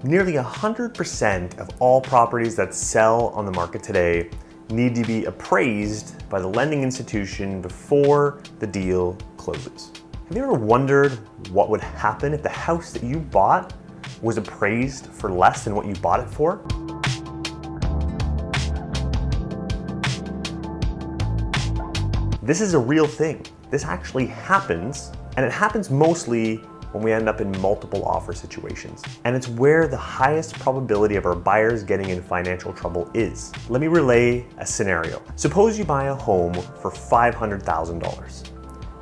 Nearly 100% of all properties that sell on the market today need to be appraised by the lending institution before the deal closes. Have you ever wondered what would happen if the house that you bought was appraised for less than what you bought it for? This is a real thing. This actually happens, and it happens mostly when we end up in multiple offer situations. And it's where the highest probability of our buyers getting in financial trouble is. Let me relay a scenario. Suppose you buy a home for $500,000.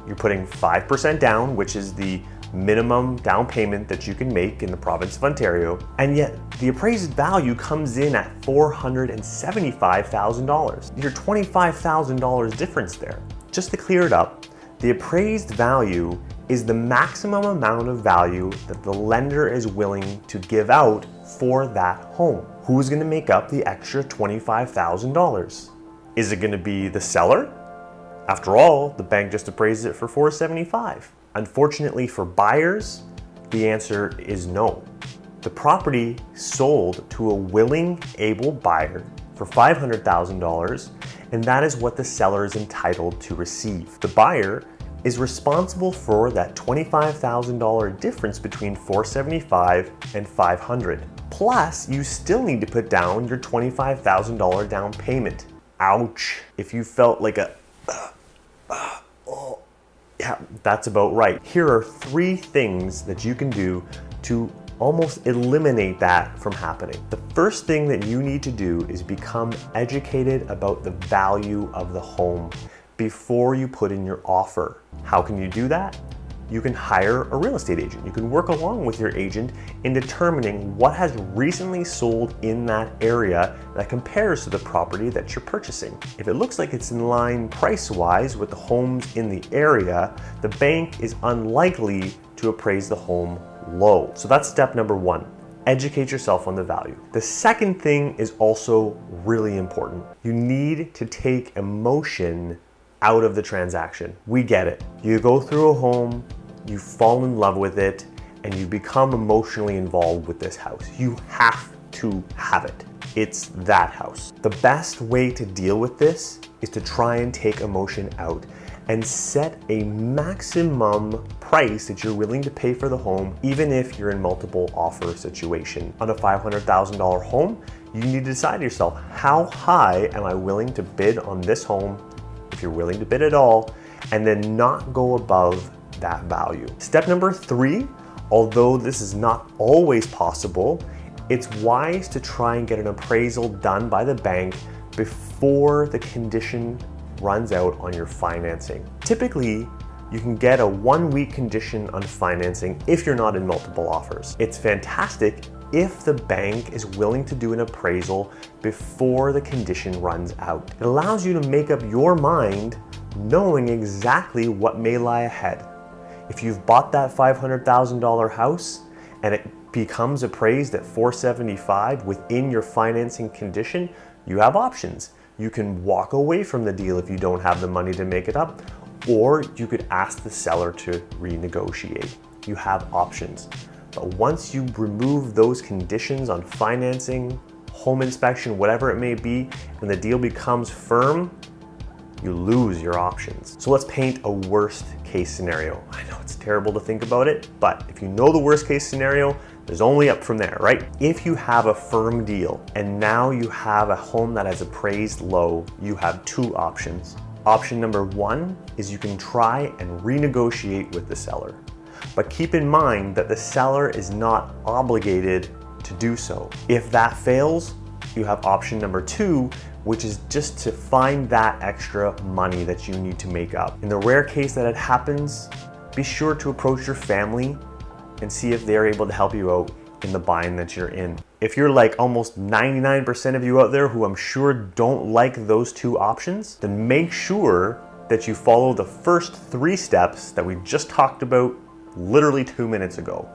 You're putting 5% down, which is the minimum down payment that you can make in the province of Ontario, and yet the appraised value comes in at $475,000. Your $25,000 difference there. Just to clear it up, the appraised value is the maximum amount of value that the lender is willing to give out for that home. Who's going to make up the extra $25,000? Is it going to be the seller? After all, the bank just appraised it for $475,000. Unfortunately for buyers, the answer is no. The property sold to a willing, able buyer for $500,000, and that is what the seller is entitled to receive. The buyer is responsible for that $25,000 difference between $475,000 and $500,000. Plus, you still need to put down your $25,000 down payment. Ouch. If you felt like yeah, that's about right. Here are 3 things that you can do to almost eliminate that from happening. The first thing that you need to do is become educated about the value of the home before you put in your offer. How can you do that? You can hire a real estate agent. You can work along with your agent in determining what has recently sold in that area that compares to the property that you're purchasing. If it looks like it's in line price-wise with the homes in the area, the bank is unlikely to appraise the home low. So that's step number 1. Educate yourself on the value. The second thing is also really important. You need to take emotion out of the transaction. We get it. You go through a home, you fall in love with it, and you become emotionally involved with this house. You have to have it. It's that house. The best way to deal with this is to try and take emotion out and set a maximum price that you're willing to pay for the home, even if you're in multiple offer situation. On a $500,000 home, you need to decide to yourself, how high am I willing to bid on this home, if you're willing to bid at all, and then not go above that value. Step number 3, although this is not always possible, it's wise to try and get an appraisal done by the bank before the condition runs out on your financing. Typically, you can get a 1-week condition on financing if you're not in multiple offers. It's fantastic if the bank is willing to do an appraisal before the condition runs out. It allows you to make up your mind knowing exactly what may lie ahead. If you've bought that $500,000 house and it becomes appraised at $475,000 within your financing condition, you have options. You can walk away from the deal if you don't have the money to make it up, or you could ask the seller to renegotiate. You have options. But once you remove those conditions on financing, home inspection, whatever it may be, and the deal becomes firm, you lose your options. So let's paint a worst case scenario. I know it's terrible to think about it, but if you know the worst case scenario, there's only up from there, right? If you have a firm deal and now you have a home that is appraised low, you have 2 options. Option number 1 is you can try and renegotiate with the seller. But keep in mind that the seller is not obligated to do so. If that fails, you have option number 2, which is just to find that extra money that you need to make up. In the rare case that it happens, be sure to approach your family and see if they're able to help you out in the bind that you're in. If you're like almost 99% of you out there who I'm sure don't like those 2 options, then make sure that you follow the first 3 steps that we just talked about literally 2 minutes ago.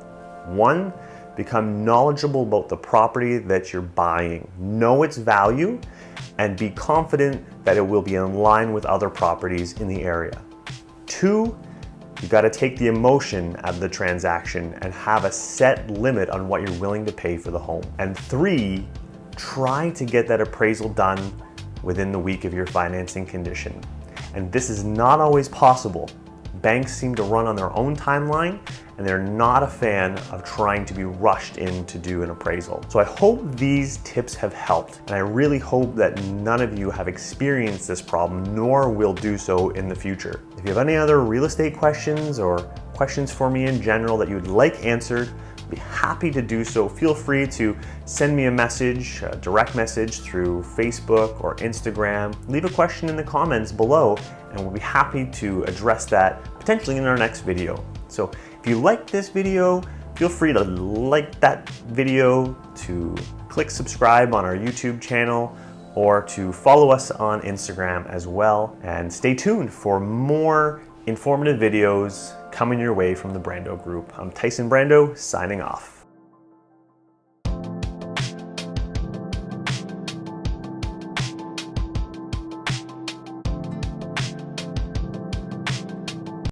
1, become knowledgeable about the property that you're buying. Know its value and be confident that it will be in line with other properties in the area. 2, You got to take the emotion out of the transaction and have a set limit on what you're willing to pay for the home. And 3, try to get that appraisal done within the week of your financing condition. And this is not always possible. Banks seem to run on their own timeline, and they're not a fan of trying to be rushed in to do an appraisal. So I hope these tips have helped, and I really hope that none of you have experienced this problem, nor will do so in the future. If you have any other real estate questions or questions for me in general that you'd like answered, I'd be happy to do so. Feel free to send me a message, a direct message through Facebook or Instagram. Leave a question in the comments below, and we'll be happy to address that potentially in our next video. So if you liked this video, feel free to like that video, to click subscribe on our YouTube channel, or to follow us on Instagram as well. And stay tuned for more informative videos coming your way from the Brando Group. I'm Tyson Brando, signing off.